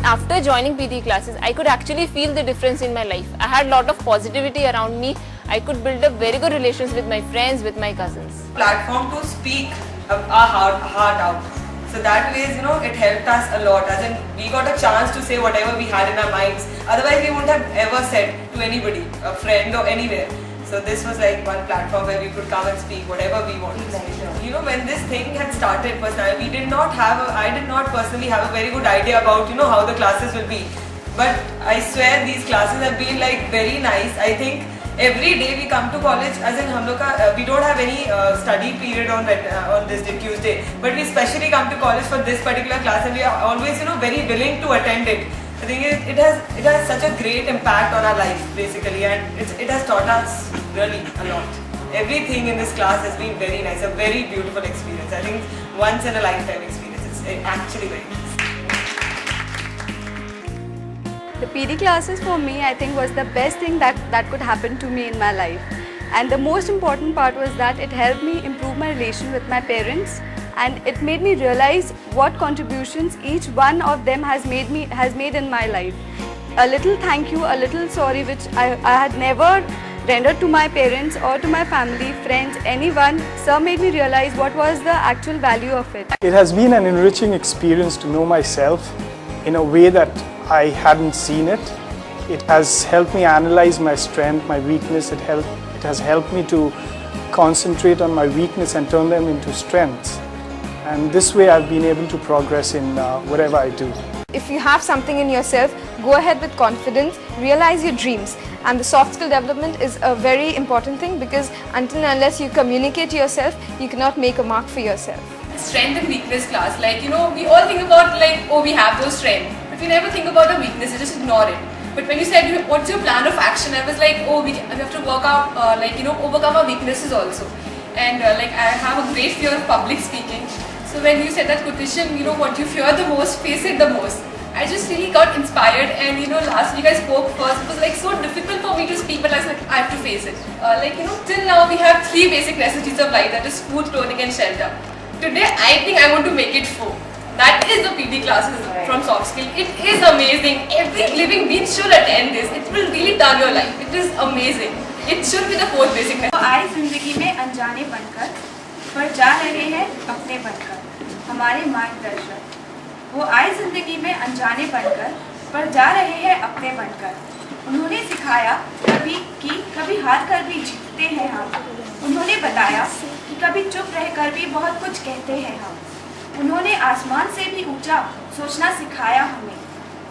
after joining PD classes, I could actually feel the difference in my life. I had a lot of positivity around me. I could build up very good relations with my friends, with my cousins. Platform to speak our heart out. So that way, it helped us a lot. As in, we got a chance to say whatever we had in our minds. Otherwise, we wouldn't have ever said to anybody, a friend or anywhere. So this was like one platform where we could come and speak whatever we wanted to speak. When this thing had started, personally, I did not personally have a very good idea about how the classes will be. But I swear these classes have been like very nice. I think every day we come to college, as in we don't have any study period on this day, Tuesday, but we specially come to college for this particular class, and we are always very willing to attend it. I think it has such a great impact on our life basically, and it has taught us really a lot. Everything in this class has been very nice, a very beautiful experience. I think once in a lifetime experience. It's actually very nice. The PD classes for me, I think, was the best thing that could happen to me in my life. And the most important part was that it helped me improve my relation with my parents, and it made me realize what contributions each one of them has made in my life. A little thank you, a little sorry, which I had never rendered to my parents or to my family, friends, anyone. Sir made me realize what was the actual value of it. It has been an enriching experience to know myself in a way that I hadn't seen it. It has helped me analyze my strength, my weakness. It has helped me to concentrate on my weakness and turn them into strengths. And this way I've been able to progress in whatever I do. If you have something in yourself, go ahead with confidence, realize your dreams. And the soft skill development is a very important thing, because until and unless you communicate yourself, you cannot make a mark for yourself. Strength and weakness class, we all think about we have those strengths, but we never think about the weaknesses, just ignore it. But when you said what's your plan of action, I was like, we have to work out, overcome our weaknesses also. And I have a great fear of public speaking. So when you said that, Kutisham, what you fear the most, face it the most. I just really got inspired, and last week I spoke first. It was so difficult for me to speak, but I was like, I have to face it. Till now we have 3 basic necessities of life, that is food, clothing and shelter. Today I think I want to make it 4. That is the PD classes from Soft Skill. It is amazing. Every living being should attend this. It will really turn your life. It is amazing. It should be the 4th basic necessity. आए जिंदगी में अनजाने बनकर, पर जा रहे हैं अपने बनकर, हमारे मार्गदर्शक। वो आए जिंदगी में अनजाने बनकर, पर जा रहे हैं अपने बनकर। उन्होंने सिखाया कभी हार कर भी जीतते हैं हम। उन्होंने बताया कि कभी चुप रहकर भी बहुत कुछ कहते हैं हम। उन्होंने आसमान से भी ऊंचा सोचना सिखाया हमें।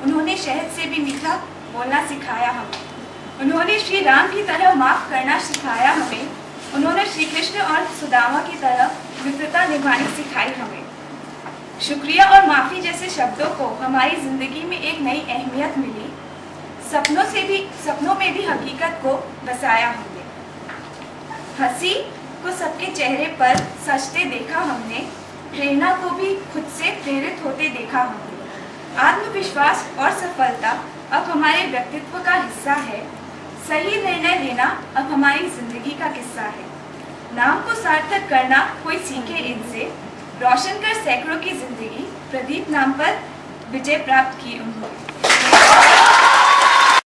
उन्होंने शहद से भी मीठा बोलना सिखाया हमें। उन्होंने श्री राम की तरह माफ़ करना सिखाया हमें। उन्होंने श्री कृष्ण और सुदामा की तरह मित्रता निभानी सिखाई हमें। शुक्रिया और माफ़ी जैसे शब्दों को हमारी ज़िंदगी में एक नई अहमियत मिली। सपनों में भी हकीकत को बसाया हमने। हंसी को सबके चेहरे पर सजते देखा हमने। प्रेरणा को भी खुद से प्रेरित होते देखा हमने। आत्मविश्वास और सफलता अब हमारे व्यक्तित्व का हिस्सा है। सही निर्णय लेना अब हमारी जिंदगी का किस्सा है। नाम को सार्थक करना कोई सीखे इनसे। रोशन कर सैकड़ों की जिंदगी, प्रदीप नाम पर विजय प्राप्त की उन्होंने।